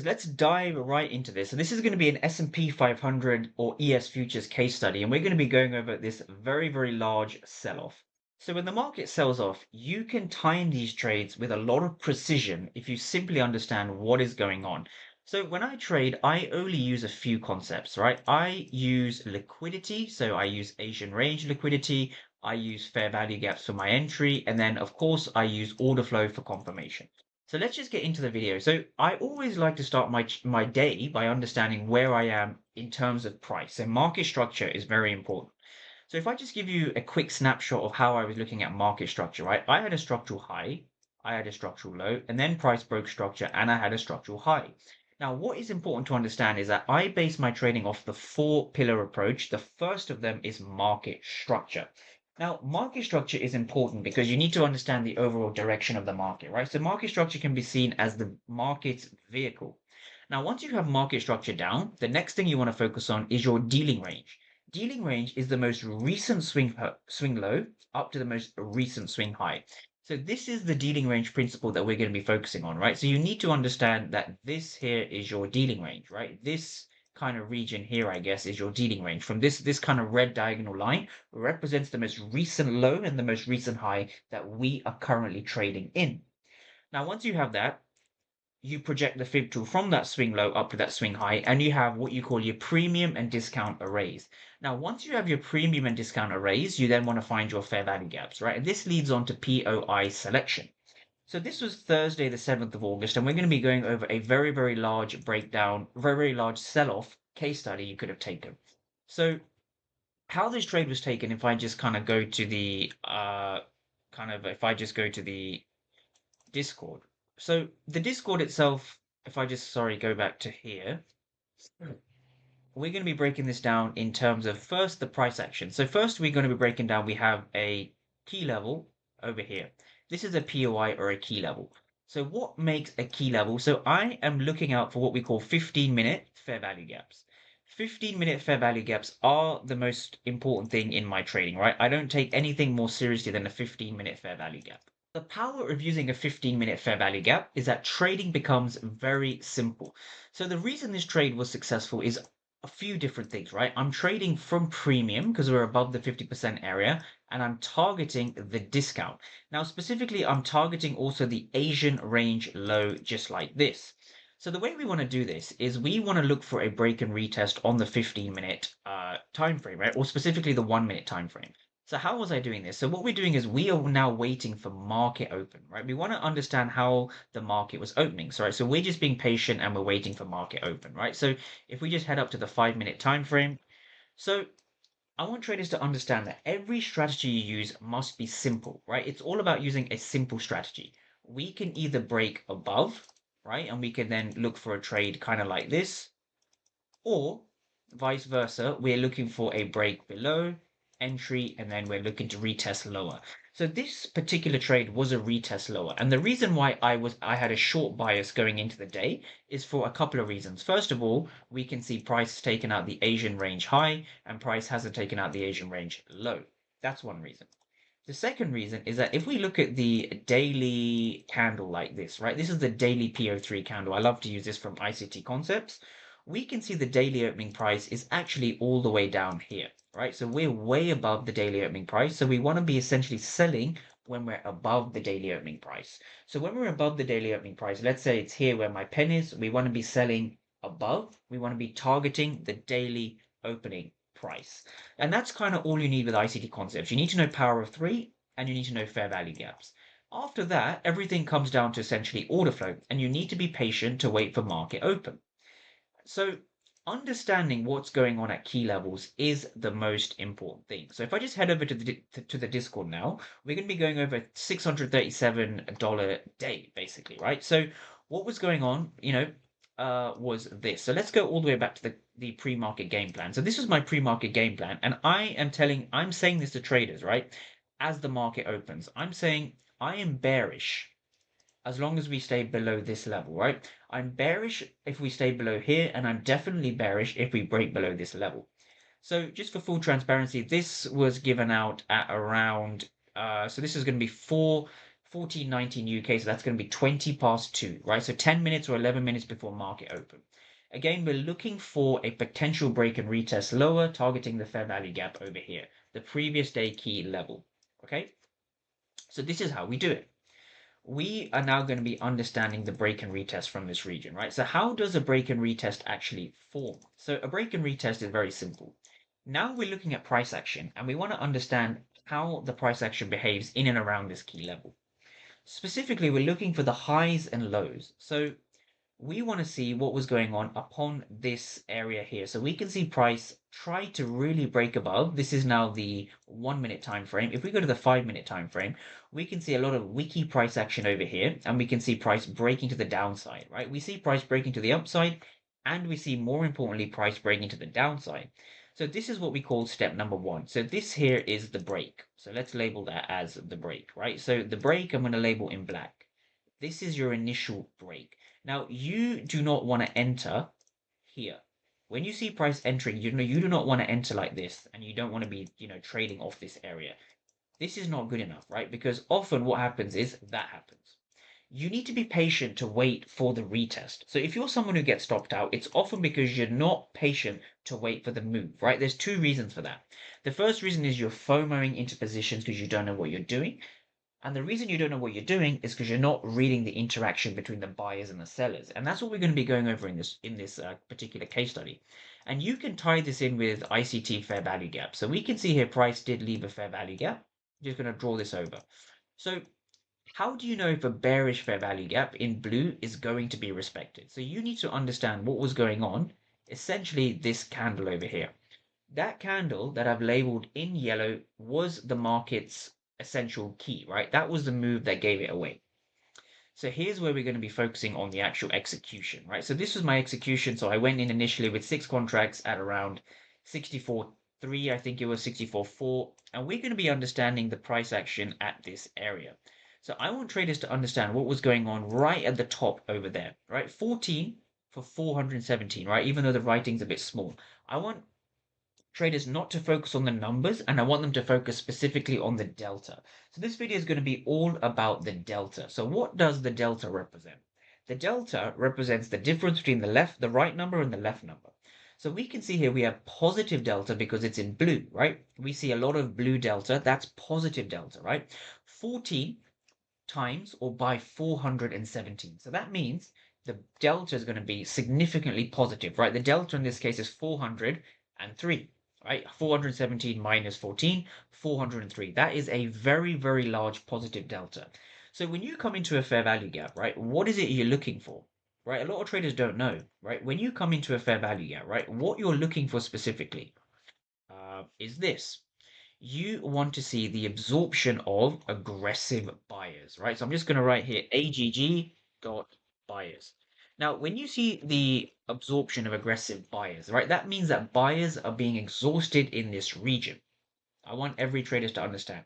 Let's dive right into this. And this is going to be an S&P 500 or ES futures case study. And we're going to be going over this very, very large sell-off. So when the market sells off, you can time these trades with a lot of precision if you simply understand what is going on. So when I trade, I only use a few concepts, right? I use liquidity. So I use Asian range liquidity. I use fair value gaps for my entry. And then, of course, I use order flow for confirmation. So let's just get into the video. So I always like to start my day by understanding where I am in terms of price. And market structure is very important. So if I just give you a quick snapshot of how I was looking at market structure, right? I had a structural high, I had a structural low, and then price broke structure, and I had a structural high. Now, what is important to understand is that I base my trading off the four pillar approach. The first of them is market structure. Now, market structure is important because you need to understand the overall direction of the market, right? So market structure can be seen as the market's vehicle. Now, once you have market structure down, the next thing you want to focus on is your dealing range. Dealing range is the most recent swing low up to the most recent swing high. So this is the dealing range principle that we're going to be focusing on, right? So you need to understand that this here is your dealing range, right? This kind of region here, I guess, is your dealing range. From this kind of red diagonal line represents the most recent low and the most recent high that we are currently trading in. Now, once you have that, you project the fib tool from that swing low up to that swing high, and you have what you call your premium and discount arrays. Now, once you have your premium and discount arrays, you then want to find your fair value gaps, right? And this leads on to POI selection. So this was Thursday, the 7th of August, and we're going to be going over a very, very large breakdown, very, very large sell-off case study you could have taken. So how this trade was taken, if I just kind of go to the if I just go to the Discord. So the Discord itself, if I just go back to here, we're going to be breaking this down in terms of first the price action. So first we're going to be breaking down, we have a key level over here. This is a POI or a key level. So what makes a key level? So I am looking out for what we call 15-minute fair value gaps. 15-minute fair value gaps are the most important thing in my trading, right? I don't take anything more seriously than a 15-minute fair value gap. The power of using a 15-minute fair value gap is that trading becomes very simple. So the reason this trade was successful is a few different things, right? I'm trading from premium because we're above the 50% area, and I'm targeting the discount. Now, specifically, I'm targeting also the Asian range low, just like this. So the way we want to do this is we want to look for a break and retest on the 15-minute time frame, right? Or specifically the 1 minute time frame. So how was I doing this? So what we're doing is we are now waiting for market open, right? We want to understand how the market was opening. So, right, so we're just being patient and we're waiting for market open, right? So if we just head up to the 5 minute time frame, so I want traders to understand that every strategy you use must be simple, right? It's all about using a simple strategy. We can either break above, right? And we can then look for a trade kind of like this, or vice versa, we're looking for a break below, entry, and then we're looking to retest lower. So this particular trade was a retest lower. And the reason why I had a short bias going into the day is for a couple of reasons. First of all, we can see price has taken out the Asian range high and price hasn't taken out the Asian range low. That's one reason. The second reason is that if we look at the daily candle like this, right? This is the daily PO3 candle. I love to use this from ICT Concepts. We can see the daily opening price is actually all the way down here, right? So we're way above the daily opening price. So we want to be essentially selling when we're above the daily opening price. So when we're above the daily opening price, let's say it's here where my pen is, we want to be selling above. We want to be targeting the daily opening price. And that's kind of all you need with ICT concepts. You need to know power of three and you need to know fair value gaps. After that, everything comes down to essentially order flow, and you need to be patient to wait for market open. So understanding what's going on at key levels is the most important thing. So if I just head over to the Discord now, we're going to be going over $637 day, basically, right? So what was going on, was this. So let's go all the way back to the pre-market game plan. So this was my pre-market game plan, and I'm saying this to traders, right? As the market opens, I'm saying I am bearish as long as we stay below this level, right? I'm bearish if we stay below here, and I'm definitely bearish if we break below this level. So just for full transparency, this was given out at around, so this is going to be 14:19 UK, so that's going to be 20 past 2, right? So 10 minutes or 11 minutes before market open. Again, we're looking for a potential break and retest lower, targeting the fair value gap over here, the previous day key level. Okay, so this is how we do it. We are now going to be understanding the break and retest from this region, right? So how does a break and retest actually form? So a break and retest is very simple. Now we're looking at price action and we want to understand how the price action behaves in and around this key level. Specifically, we're looking for the highs and lows. So we want to see what was going on upon this area here. So we can see price try to really break above. This is now the 1 minute time frame. If we go to the 5 minute time frame, we can see a lot of wiki price action over here, and we can see price breaking to the downside, right? We see price breaking to the upside, and we see more importantly price breaking to the downside. So this is what we call step number one. So this here is the break. So let's label that as the break, right? So the break I'm going to label in black. This is your initial break. Now, you do not want to enter here. When you see price entering, you do not want to enter like this, and you don't want to be, trading off this area. This is not good enough, right? Because often what happens is that happens. You need to be patient to wait for the retest. So if you're someone who gets stopped out, it's often because you're not patient to wait for the move, right? There's two reasons for that. The first reason is you're FOMOing into positions because you don't know what you're doing. And the reason you don't know what you're doing is because you're not reading the interaction between the buyers and the sellers. And that's what we're going to be going over in this particular case study. And you can tie this in with ICT fair value gap. So we can see here price did leave a fair value gap. Just going to draw this over. So how do you know if a bearish fair value gap in blue is going to be respected? So you need to understand what was going on. Essentially, this candle over here. That candle that I've labeled in yellow was the market's essential key, right? That was the move that gave it away. So here's where we're going to be focusing on the actual execution, right? So this was my execution. So I went in initially with 6 contracts at around 64.3, I think it was 64.4, and we're going to be understanding the price action at this area. So I want traders to understand what was going on right at the top over there, right? 14 for 417, right? Even though the writing's a bit small. I want traders not to focus on the numbers, and I want them to focus specifically on the delta. So this video is going to be all about the delta. So what does the delta represent? The delta represents the difference between the right number and the left number. So we can see here we have positive delta because it's in blue, right? We see a lot of blue delta. That's positive delta, right? 14 times or by 417. So that means the delta is going to be significantly positive, right? The delta in this case is 403, right? 417 minus 14, 403. That is a very, very large positive delta. So when you come into a fair value gap, right, what is it you're looking for? Right? A lot of traders don't know, right? When you come into a fair value gap, right, what you're looking for specifically is this. You want to see the absorption of aggressive buyers, right? So I'm just going to write here AGG dot buyers. Now, when you see the absorption of aggressive buyers, right, that means that buyers are being exhausted in this region. I want every trader to understand.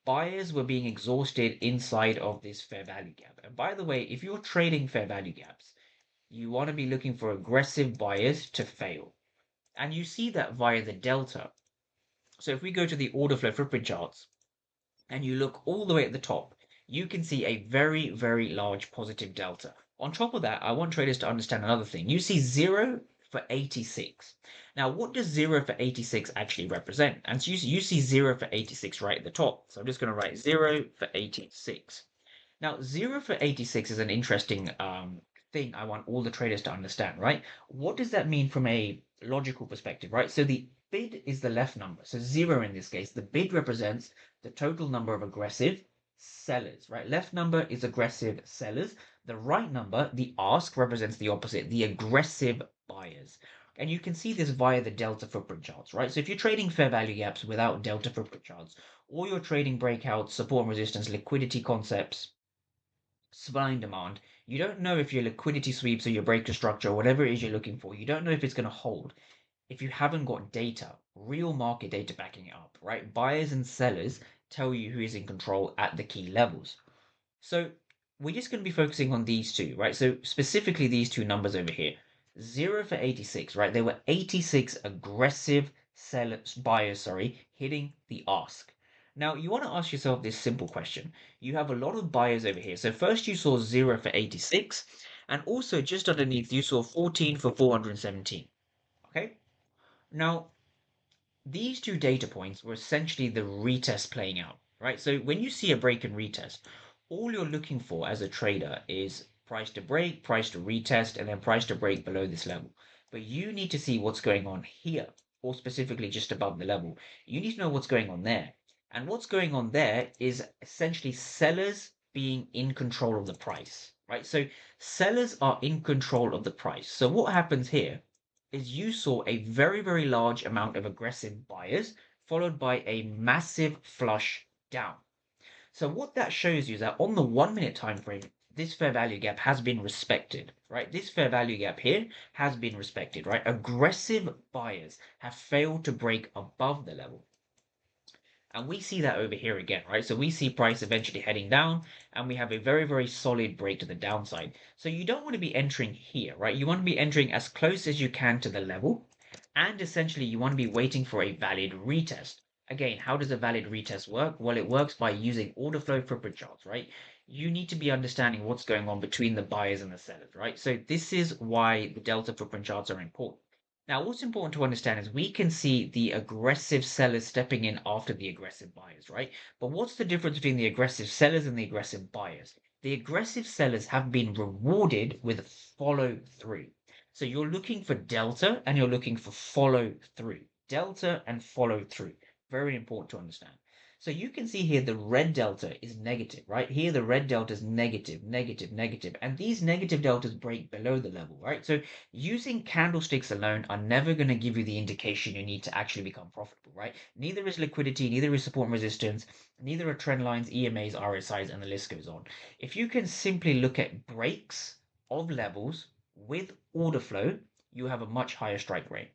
Buyers were being exhausted inside of this fair value gap. And by the way, if you're trading fair value gaps, you want to be looking for aggressive buyers to fail. And you see that via the delta. So if we go to the order flow footprint charts, and you look all the way at the top, you can see a very, very large positive delta. On top of that, I want traders to understand another thing. You see 0 for 86. Now, what does 0 for 86 actually represent? And so you see 0 for 86 right at the top. So I'm just going to write 0 for 86. Now, 0 for 86 is an interesting thing I want all the traders to understand, right? What does that mean from a logical perspective, right? So the bid is the left number. So 0 in this case, the bid represents the total number of aggressive sellers, right? Left number is aggressive sellers. The right number, the ask, represents the opposite, the aggressive buyers. And you can see this via the delta footprint charts, right? So if you're trading fair value gaps without delta footprint charts, or you're trading breakouts, support and resistance, liquidity concepts, supply and demand, you don't know if your liquidity sweeps or your breaker structure, or whatever it is you're looking for, you don't know if it's going to hold if you haven't got data, real market data backing it up, right? Buyers and sellers tell you who is in control at the key levels. So we're just going to be focusing on these two, right? So specifically these two numbers over here. 0 for 86, right? There were 86 aggressive sellers, buyers, sorry, hitting the ask. Now, you want to ask yourself this simple question. You have a lot of buyers over here. So first you saw 0 for 86, and also just underneath you saw 14 for 417. Okay? Now, these two data points were essentially the retest playing out, right? So when you see a break and retest, all you're looking for as a trader is price to break, price to retest, and then price to break below this level. But you need to see what's going on here, or specifically just above the level. You need to know what's going on there. And what's going on there is essentially sellers being in control of the price, right? So sellers are in control of the price. So what happens here is you saw a very, very large amount of aggressive buyers followed by a massive flush down. So what that shows you is that on the 1 minute time frame, this fair value gap has been respected, right? This fair value gap here has been respected, right? Aggressive buyers have failed to break above the level. And we see that over here again, right? So we see price eventually heading down and we have a very, very solid break to the downside. So you don't want to be entering here, right? You want to be entering as close as you can to the level. And essentially you want to be waiting for a valid retest. Again, how does a valid retest work? Well, it works by using order flow footprint charts, right? You need to be understanding what's going on between the buyers and the sellers, right? So this is why the delta footprint charts are important. Now, what's important to understand is we can see the aggressive sellers stepping in after the aggressive buyers, right? But what's the difference between the aggressive sellers and the aggressive buyers? The aggressive sellers have been rewarded with follow through. So you're looking for delta and you're looking for follow through. Delta and follow through. Very important to understand. So you can see here the red delta is negative, right? Here the red delta is negative, negative, negative. And these negative deltas break below the level, right? So using candlesticks alone are never going to give you the indication you need to actually become profitable, right? Neither is liquidity, neither is support and resistance, neither are trend lines, EMAs, RSIs, and the list goes on. If you can simply look at breaks of levels with order flow, you have a much higher strike rate.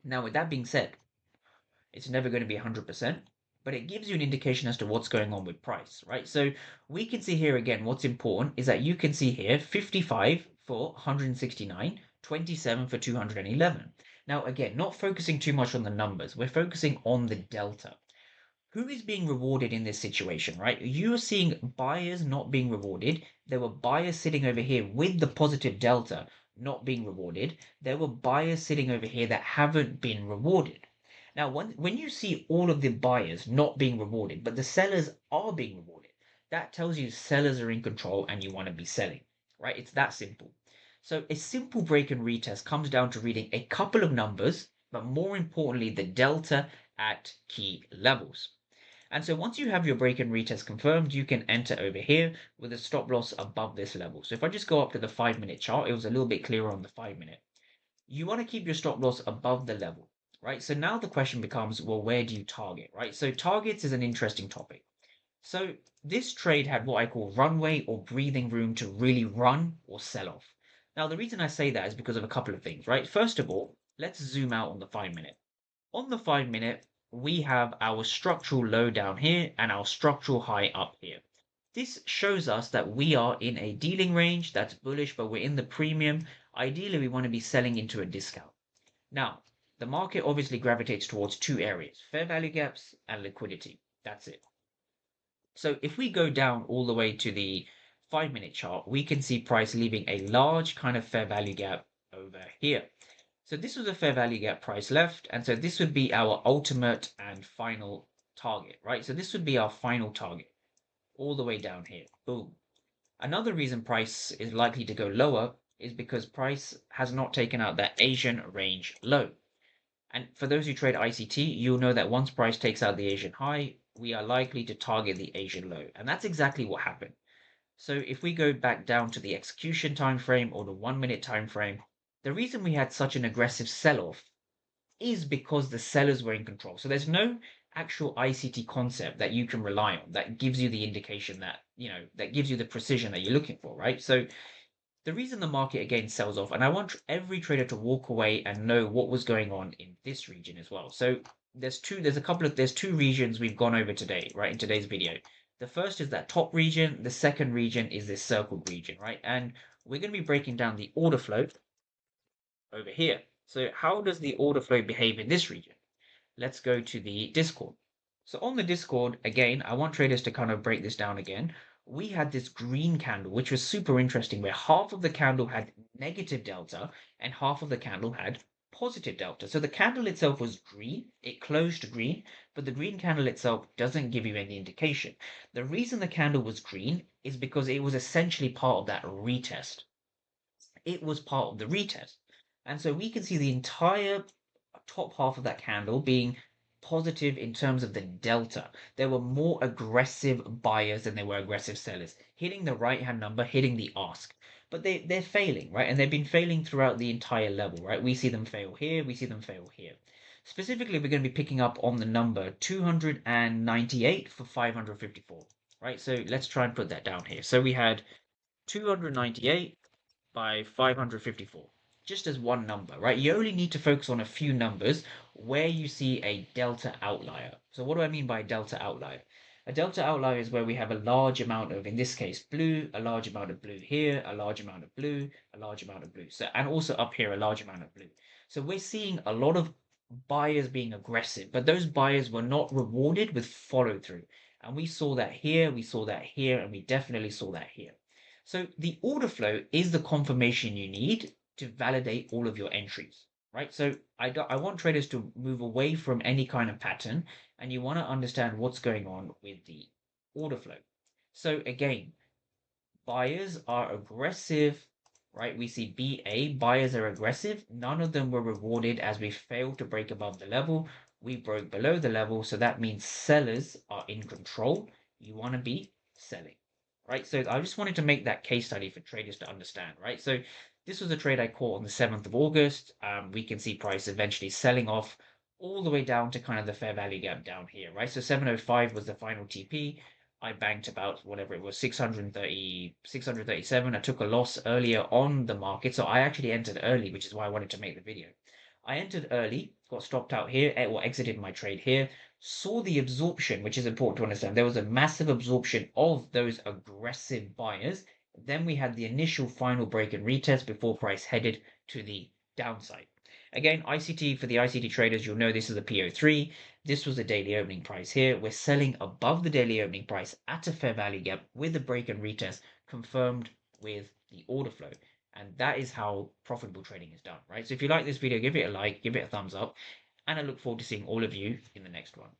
Now, with that being said, it's never going to be 100%, but it gives you an indication as to what's going on with price, right? So we can see here again, what's important is that you can see here 55 for 169, 27 for 211. Now, again, not focusing too much on the numbers, we're focusing on the delta. Who is being rewarded in this situation, right? You're seeing buyers not being rewarded. There were buyers sitting over here with the positive delta not being rewarded. There were buyers sitting over here that haven't been rewarded. Now, when you see all of the buyers not being rewarded, but the sellers are being rewarded, that tells you sellers are in control and you want to be selling, right? It's that simple. So a simple break and retest comes down to reading a couple of numbers, but more importantly, the delta at key levels. And so once you have your break and retest confirmed, you can enter over here with a stop loss above this level. So if I just go up to the 5 minute chart, it was a little bit clearer on the 5 minute. You want to keep your stop loss above the level, right? So now the question becomes, well, where do you target, right? So targets is an interesting topic. So this trade had what I call runway or breathing room to really run or sell off. Now, the reason I say that is because of a couple of things, right? First of all, let's zoom out on the 5 minute. On the 5 minute, we have our structural low down here and our structural high up here. This shows us that we are in a dealing range that's bullish, but we're in the premium. Ideally, we want to be selling into a discount. Now, the market obviously gravitates towards two areas, fair value gaps and liquidity. That's it. So if we go down all the way to the 5 minute chart, we can see price leaving a large kind of fair value gap over here. So this was a fair value gap price left. And so this would be our ultimate and final target, right? So this would be our final target all the way down here. Boom. Another reason price is likely to go lower is because price has not taken out that Asian range low. And for those who trade ICT, you'll know that once price takes out the Asian high, we are likely to target the Asian low. And that's exactly what happened. So if we go back down to the execution time frame or the 1 minute time frame, the reason we had such an aggressive sell-off is because the sellers were in control. So there's no actual ICT concept that you can rely on that gives you the indication that, that gives you the precision that you're looking for, right? So the reason the market again sells off, and I want every trader to walk away and know what was going on in this region as well. So there's two regions we've gone over today, right, in today's video. The first is that top region, the second region is this circled region, right? And we're going to be breaking down the order flow over here. So how does the order flow behave in this region? Let's go to the Discord. So on the Discord, again, I want traders to kind of break this down again. We had this green candle, which was super interesting, where half of the candle had negative delta and half of the candle had positive delta. So the candle itself was green, it closed green, but the green candle itself doesn't give you any indication. The reason the candle was green is because it was essentially part of that retest. It was part of the retest. And so we can see the entire top half of that candle being positive in terms of the delta. There were more aggressive buyers than there were aggressive sellers, hitting the right hand number, hitting the ask. But they're failing, right? And they've been failing throughout the entire level, right? We see them fail here, we see them fail here. Specifically, we're going to be picking up on the number 298 for 554, right? So let's try and put that down here. So we had 298 by 554, just as one number, right? You only need to focus on a few numbers where you see a delta outlier. So what do I mean by a delta outlier? A delta outlier is where we have a large amount of, in this case, blue, a large amount of blue here, a large amount of blue, a large amount of blue. So, and also up here, a large amount of blue. So we're seeing a lot of buyers being aggressive, but those buyers were not rewarded with follow through. And we saw that here, we saw that here, and we definitely saw that here. So the order flow is the confirmation you need to validate all of your entries, right? So I want traders to move away from any kind of pattern, and you want to understand what's going on with the order flow. So again, buyers are aggressive, right? We see BA, buyers are aggressive. None of them were rewarded as we failed to break above the level. We broke below the level, so that means sellers are in control. You want to be selling, right? So I just wanted to make that case study for traders to understand, right? So this was a trade I caught on the 7th of August. We can see price eventually selling off all the way down to kind of the fair value gap down here, right? So 705 was the final TP. I banked about whatever it was, 630, 637. I took a loss earlier on the market. So I actually entered early, which is why I wanted to make the video. I entered early, got stopped out here, or exited my trade here, saw the absorption, which is important to understand. There was a massive absorption of those aggressive buyers. Then we had the initial final break and retest before price headed to the downside. Again, ICT, for the ICT traders, you'll know this is a PO3. This was a daily opening price here. We're selling above the daily opening price at a fair value gap with a break and retest confirmed with the order flow. And that is how profitable trading is done, right? So if you like this video, give it a like, give it a thumbs up, and I look forward to seeing all of you in the next one.